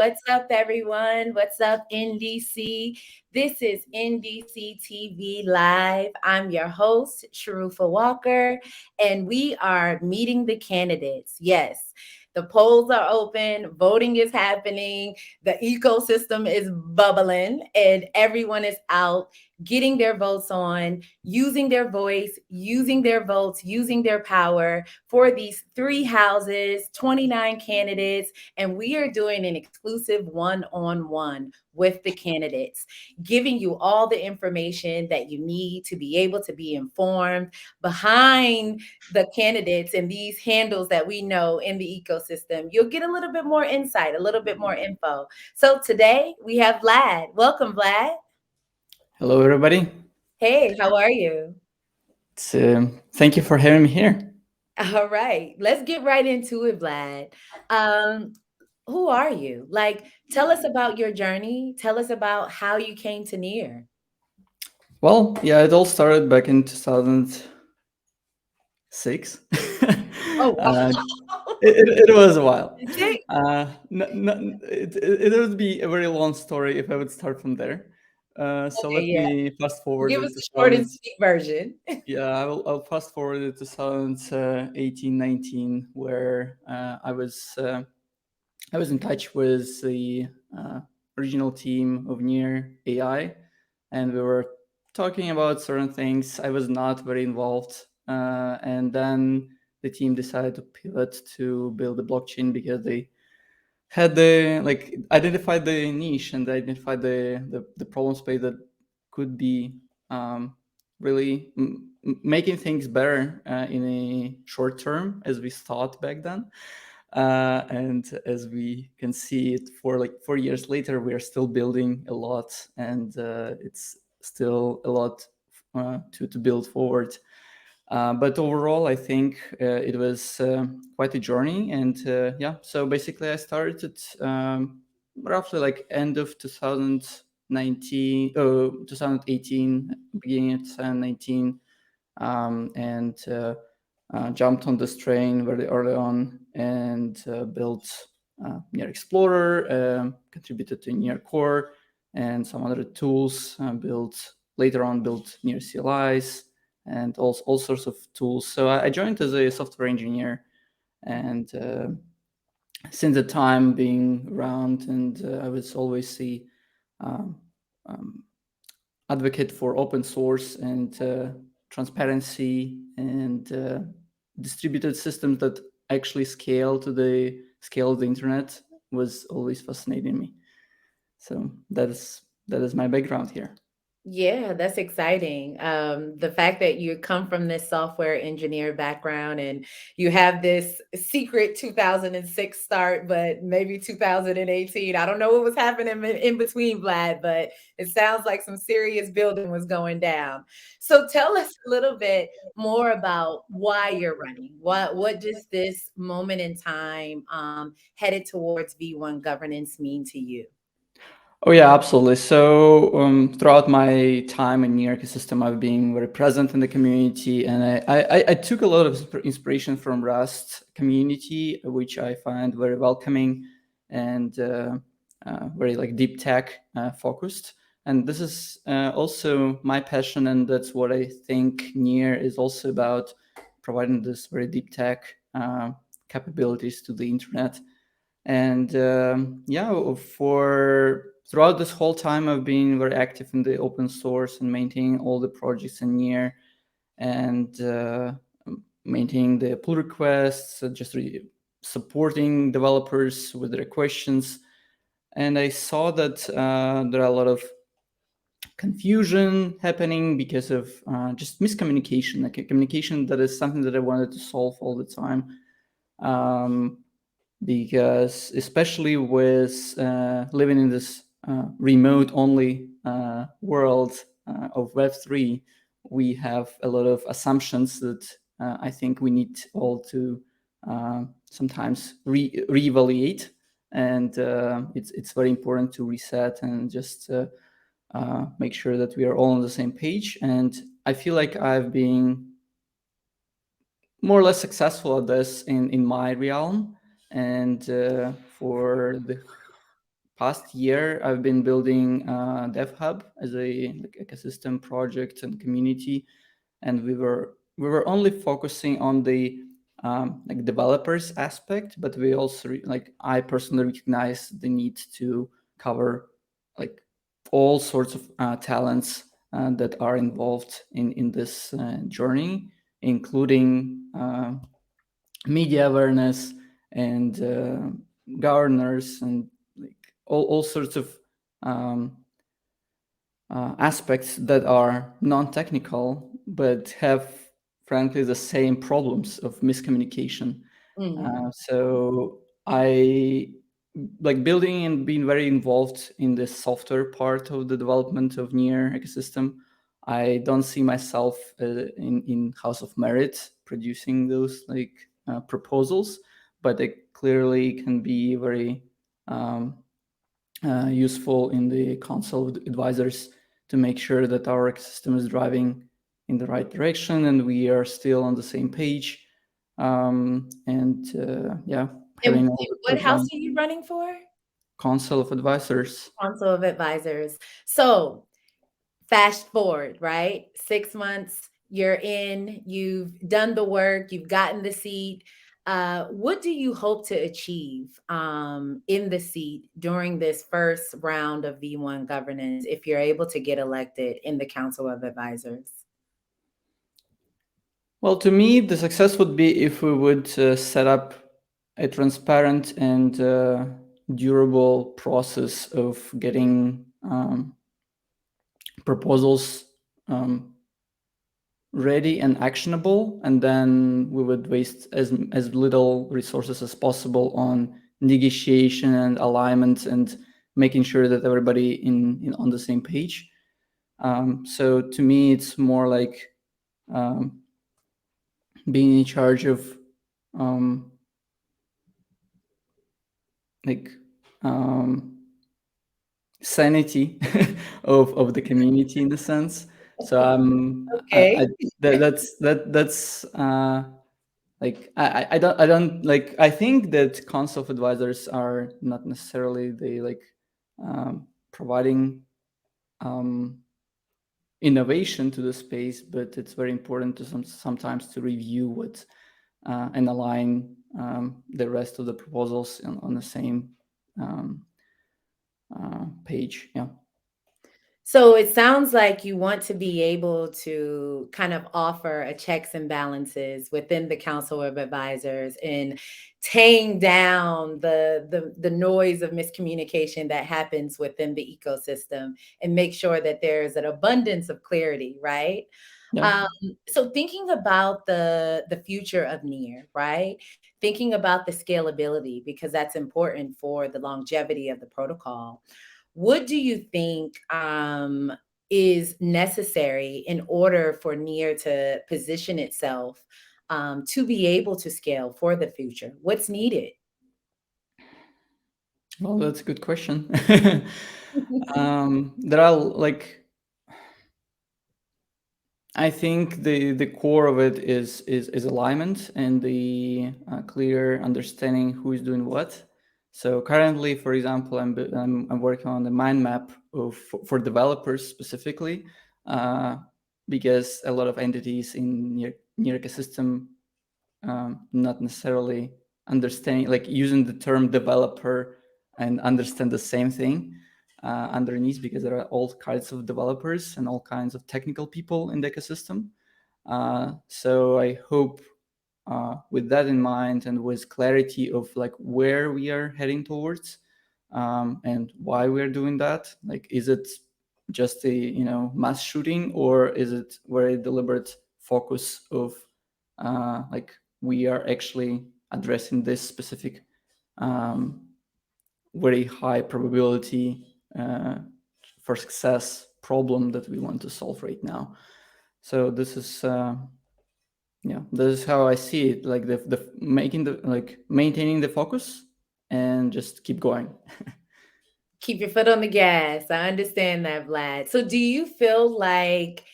What's up, everyone? What's up, NDC? This is NDC TV Live. I'm your host, Sharufa Walker, and we are meeting the candidates. Yes, the polls are open, voting is happening, the ecosystem is bubbling, and everyone is out getting their votes on, using their voice, using their votes, using their power for these three houses, 29 candidates, and we are doing an exclusive one-on-one with the candidates, giving you all the information that you need to be able to be informed behind the candidates and these handles that we know in the ecosystem. You'll get a little bit more insight, a little bit more info. So today we have Vlad. Welcome, Vlad. Hello, everybody. Hey, how are you? Thank you for having me here. All right, let's get right into it, Vlad. Um, who are you? Like, tell us about your journey. Tell us about how you came to Near. Well, yeah, it all started back in 2006. Oh, uh, wow. it was a while. See? It would be a very long story if I would start from there. So Okay, let yeah. me fast forward Give it us to a short and 2000. sweet version. Yeah, I'll fast forward it to 2018, 19, where I was in touch with the original team of Near AI, and we were talking about certain things. I was not very involved, and then the team decided to pivot to build a blockchain because they had the like identified the niche and identified the problem space that could be really making things better in a short term, as we thought back then. And as we can see it, for like 4 years later, we are still building a lot, and it's still a lot to build forward. But overall, I think it was quite a journey. And yeah, so basically, I started roughly like end of 2019, 2018, beginning of 2019, and jumped on this train very early on and built Near Explorer, contributed to Near Core and some other tools. Built later on built Near CLIs and all sorts of tools. So I joined as a software engineer, and since the time being around, and I was always the um, um, advocate for open source and transparency and distributed systems that actually scale of the internet was always fascinating me. So that is my background here. Yeah, that's exciting. The fact that you come from this software engineer background and you have this secret 2006 start, but maybe 2018. I don't know what was happening in between, Vlad, but it sounds like some serious building was going down. So tell us a little bit more about why you're running. What does this moment in time headed towards V1 governance mean to you? Oh yeah, absolutely. So throughout my time in the ecosystem, I've been very present in the community, and I took a lot of inspiration from Rust community, which I find very welcoming and very like deep tech focused. And this is also my passion, and that's what I think Near is also about, providing this very deep tech capabilities to the internet. And yeah, for throughout this whole time, I've been very active in the open source and maintaining all the projects in Near, and maintaining the pull requests, supporting developers with their questions. And I saw that there are a lot of confusion happening because of just miscommunication, like a communication that is something that I wanted to solve all the time. Um, because especially with living in this remote only world of Web3, we have a lot of assumptions that I think we need all to sometimes reevaluate, and it's very important to reset and just make sure that we are all on the same page. And I feel like I've been more or less successful at this in my realm, and for the past year, I've been building Dev Hub as a like ecosystem project and community, and we were only focusing on the like developers aspect, but we also like I personally recognize the need to cover like all sorts of talents that are involved in this journey, including media awareness and governors and like all sorts of um, aspects that are non-technical but have frankly the same problems of miscommunication. So I like building and being very involved in the software part of the development of near ecosystem. I don't see myself in House of Merit producing those like proposals, but it clearly can be very um, useful in the council of advisors to make sure that our ecosystem is driving in the right direction and we are still on the same page. Yeah, having And all what the house are you running for? council of advisors. Council of Advisors. So fast forward, right? 6 months, you're in, you've done the work, you've gotten the seat. What do you hope to achieve in the seat during this first round of V1 governance if you're able to get elected in the Council of Advisors? Well, to me, the success would be if we would set up a transparent and durable process of getting proposals ready and actionable, and then we would waste as little resources as possible on negotiation and alignment and making sure that everybody in on the same page. So to me, it's more like um, being in charge of um, like sanity of the community in a sense. So Okay. that's like I don't like I think that council of advisors are not necessarily the like providing um, innovation to the space, but it's very important to sometimes to review what and align the rest of the proposals on the same um, page. Yeah. So it sounds like you want to be able to kind of offer a checks and balances within the Council of Advisors and tame down the noise of miscommunication that happens within the ecosystem and make sure that there's an abundance of clarity, right? Yeah. Um, so thinking about the future of near, right? Thinking about the scalability because that's important for the longevity of the protocol. What do you think is necessary in order for Near to position itself to be able to scale for the future? What's needed? Well, that's a good question. There are like I think the core of it is alignment and the clear understanding who is doing what. So currently, for example, I'm working on the mind map of for developers specifically, because a lot of entities in near ecosystem not necessarily understanding like using the term developer and understand the same thing underneath, because there are all kinds of developers and all kinds of technical people in the ecosystem. So I hope with that in mind and with clarity of like where we are heading towards and why we're doing that, like is it just a mass shooting, or is it very deliberate focus of like we are actually addressing this specific um, very high probability for success problem that we want to solve right now. So this is yeah, this is how I see it, like the making the like maintaining the focus and just keep going. Keep your foot on the gas. I understand that, Vlad. So, do you feel like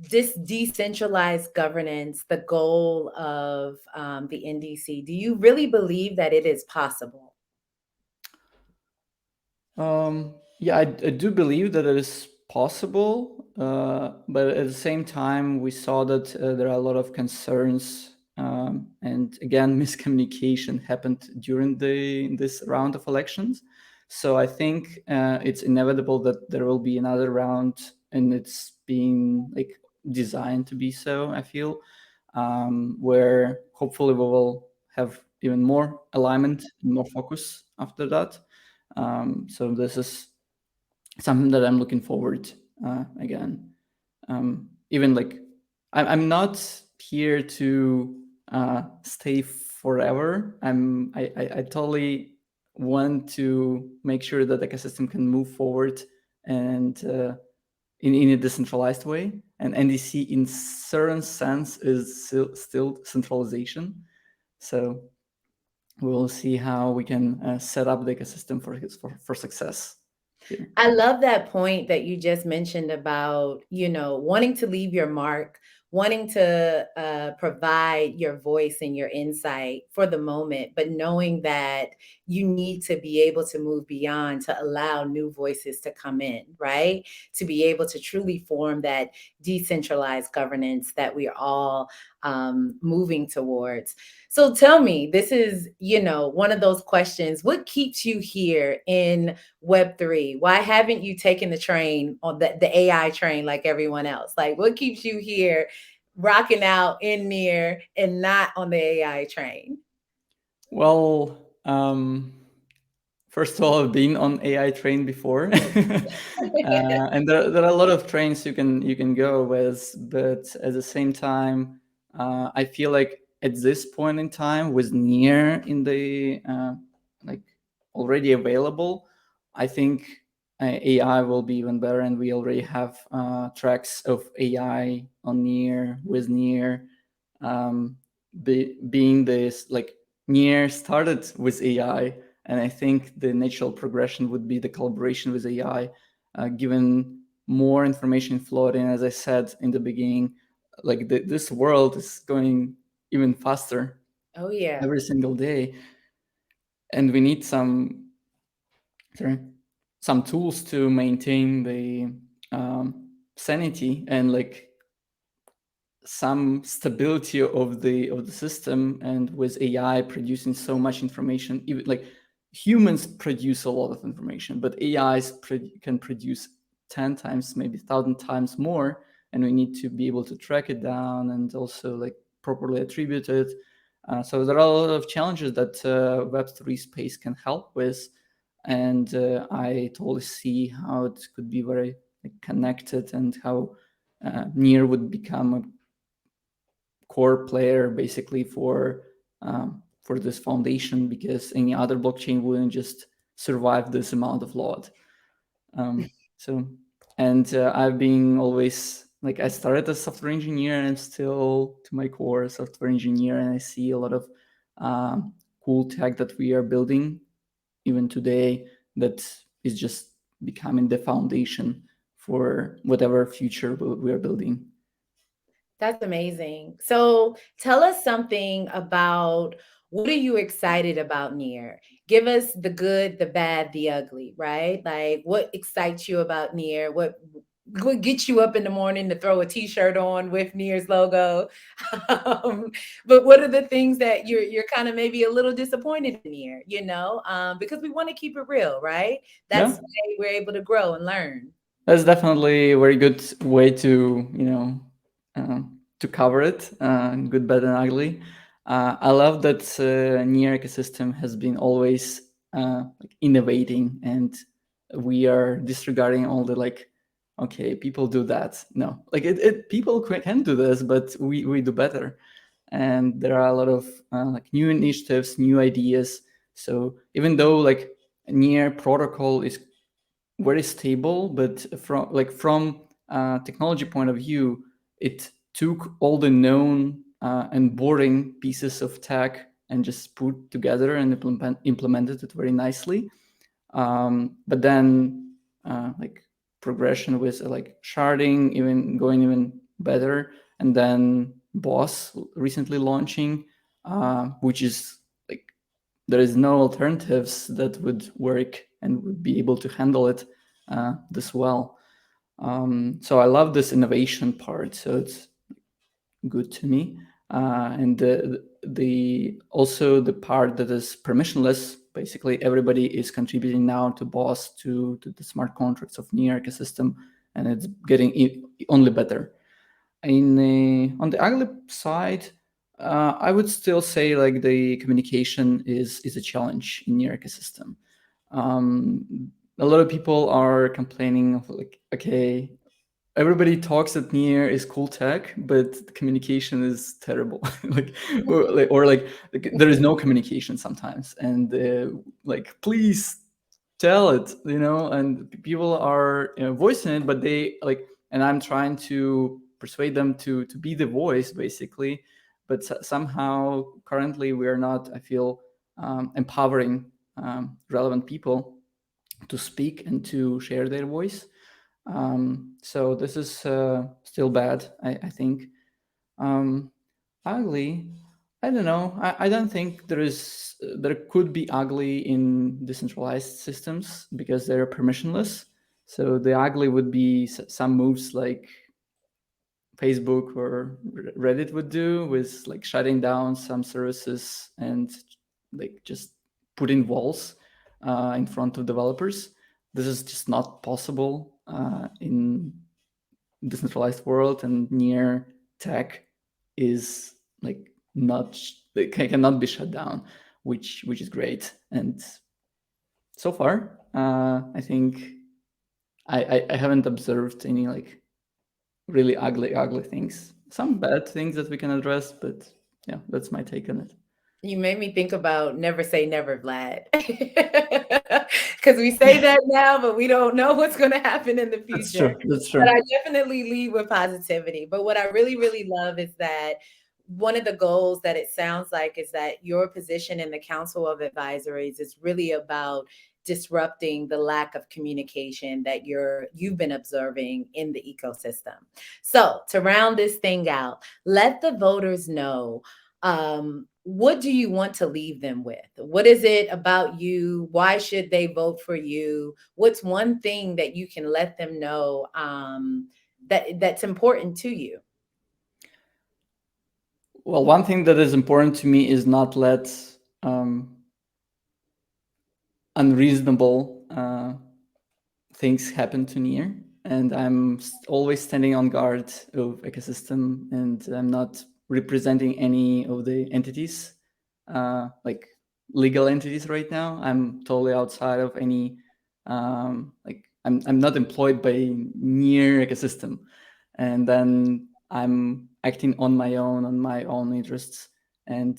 this decentralized governance, the goal of the NDC, do you really believe that it is possible? Yeah, I do believe that it is possible, but at the same time, we saw that there are a lot of concerns, and again, miscommunication happened during this round of elections. So I think it's inevitable that there will be another round, and it's being like designed to be so. I feel where hopefully we will have even more alignment and more focus after that. So this is something that I'm looking forward again. Even like I'm not here to stay forever. I totally want to make sure that the ecosystem can move forward and in a decentralized way. And NDC, in certain sense, is still centralization. So we'll see how we can set up the ecosystem for success here. I love that point that you just mentioned about, wanting to leave your mark, wanting to provide your voice and your insight for the moment, but knowing that you need to be able to move beyond to allow new voices to come in, right? To be able to truly form that decentralized governance that we're all moving towards. So tell me, this is, one of those questions. What keeps you here in Web3? Why haven't you taken the train on the AI train like everyone else? Like, what keeps you here rocking out in near and not on the AI train? Well, first of all, I've been on AI train before, and there are a lot of trains you can go with, but at the same time, I feel like at this point in time, with near in the like already available, I think AI will be even better, and we already have tracks of AI on near with near, being this like near started with AI, and I think the natural progression would be the collaboration with AI, given more information floating. As I said in the beginning, like this world is going even faster Oh, yeah. every single day, and we need sorry, some tools to maintain the sanity and like some stability of the system. And with AI producing so much information, even like humans produce a lot of information, but AIs can produce 10 times, maybe 1,000 times more, and we need to be able to track it down and also like properly attribute it. So there are a lot of challenges that Web3 space can help with, and I totally see how it could be very like, connected, and how near would become a core player basically for this foundation, because any other blockchain wouldn't just survive this amount of load. So, and I've been always like, I started as a software engineer, and I'm still to my core a software engineer, and I see a lot of cool tech that we are building even today that is just becoming the foundation for whatever future we are building. That's amazing. So tell us something about, what are you excited about near? Give us the good, the bad, the ugly, right? Like, what excites you about near? What gets you up in the morning to throw a t-shirt on with Near's logo? But what are the things that you're kind of maybe a little disappointed in Near, because we want to keep it real, right? That's Yeah. the way we're able to grow and learn. That's definitely a very good way to to cover it, good, bad, and ugly. I love that near ecosystem has been always like innovating, and we are disregarding all the like, okay, people do that. No, like people can do this, but we do better. And there are a lot of like new initiatives, new ideas. So even though like near protocol is very stable, but from technology point of view, it took all the known and boring pieces of tech and just put together and implemented it very nicely. But then like progression with like sharding even going even better, and then Boss recently launching, which is like there is no alternatives that would work and would be able to handle it this well. So I love this innovation part. So it's good to me. And the also the part that is permissionless. Basically, everybody is contributing now to BOSS, to the smart contracts of Near ecosystem, and it's getting only better. On the ugly side, I would still say like the communication is a challenge in Near ecosystem. A lot of people are complaining of like, okay, everybody talks that Near is cool tech, but the communication is terrible. Like there is no communication sometimes, and like please tell it, and people are voicing it, but they like, and I'm trying to persuade them to be the voice basically, but somehow currently we are not, I feel, empowering relevant people to speak and to share their voice. So this is still bad, I think. Ugly, I don't know. I don't think there could be ugly in decentralized systems because they're permissionless. So the ugly would be some moves like Facebook or Reddit would do, with like shutting down some services and like just putting walls in front of developers. This is just not possible in decentralized world, and Near tech is like not cannot be shut down, which is great. And so far, I think I haven't observed any like really ugly things. Some bad things that we can address, but yeah, that's my take on it. You made me think about never say never, Vlad. Because we say that now, but we don't know what's going to happen in the That's future. true. That's But true. I definitely lead with positivity. But what I really, really love is that one of the goals that it sounds like is that your position in the Council of Advisories is really about disrupting the lack of communication that you've been observing in the ecosystem. So to round this thing out, let the voters know, what do you want to leave them with? What is it about you? Why should they vote for you? What's one thing that you can let them know, that's important to you? Well, one thing that is important to me is not let um, unreasonable things happen to Near, and I'm always standing on guard of ecosystem, and I'm not representing any of the entities, like legal entities right now. I'm totally outside of any, like I'm not employed by Near ecosystem, and then I'm acting on my own interests, and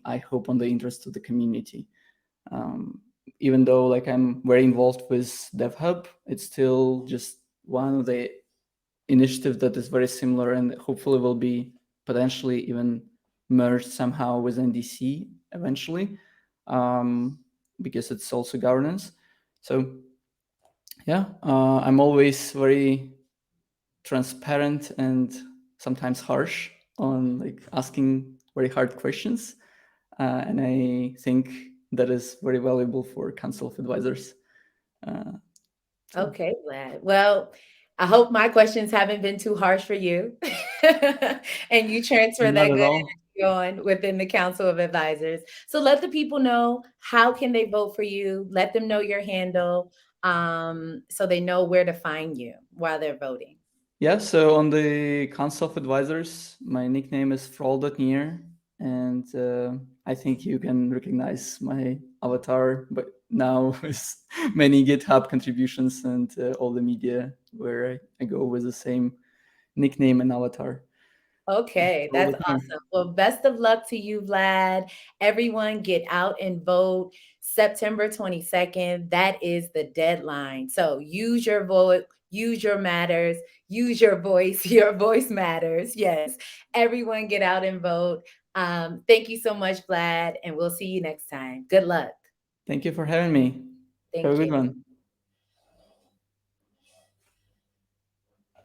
I hope on the interests of the community. um, Even though like I'm very involved with DevHub, it's still just one of the initiatives that is very similar and hopefully will be potentially even merged somehow with NDC eventually, um, because it's also governance. So yeah, I'm always very transparent and sometimes harsh on like asking very hard questions, and I think that is very valuable for Council of Advisors. Uh, so Okay, Vlad. Well, I hope my questions haven't been too harsh for you. And you transfer that not at good all. energy on within the Council of Advisors. So let the people know, how can they vote for you? Let them know your handle, so they know where to find you while they're voting. Yeah, so on the Council of Advisors, my nickname is Frol.near, and I think you can recognize my avatar, but now with many GitHub contributions and all the media where I go with the same nickname and avatar. Okay, that's Frol.near. awesome. Well, best of luck to you, Vlad. Everyone get out and vote September 22nd. That is the deadline. So use your vote, use your matters, use your voice. Your voice matters. Yes. Everyone get out and vote. Thank you so much, Vlad, and we'll see you next time. Good luck. Thank you for having me. Have a Thank good you. one.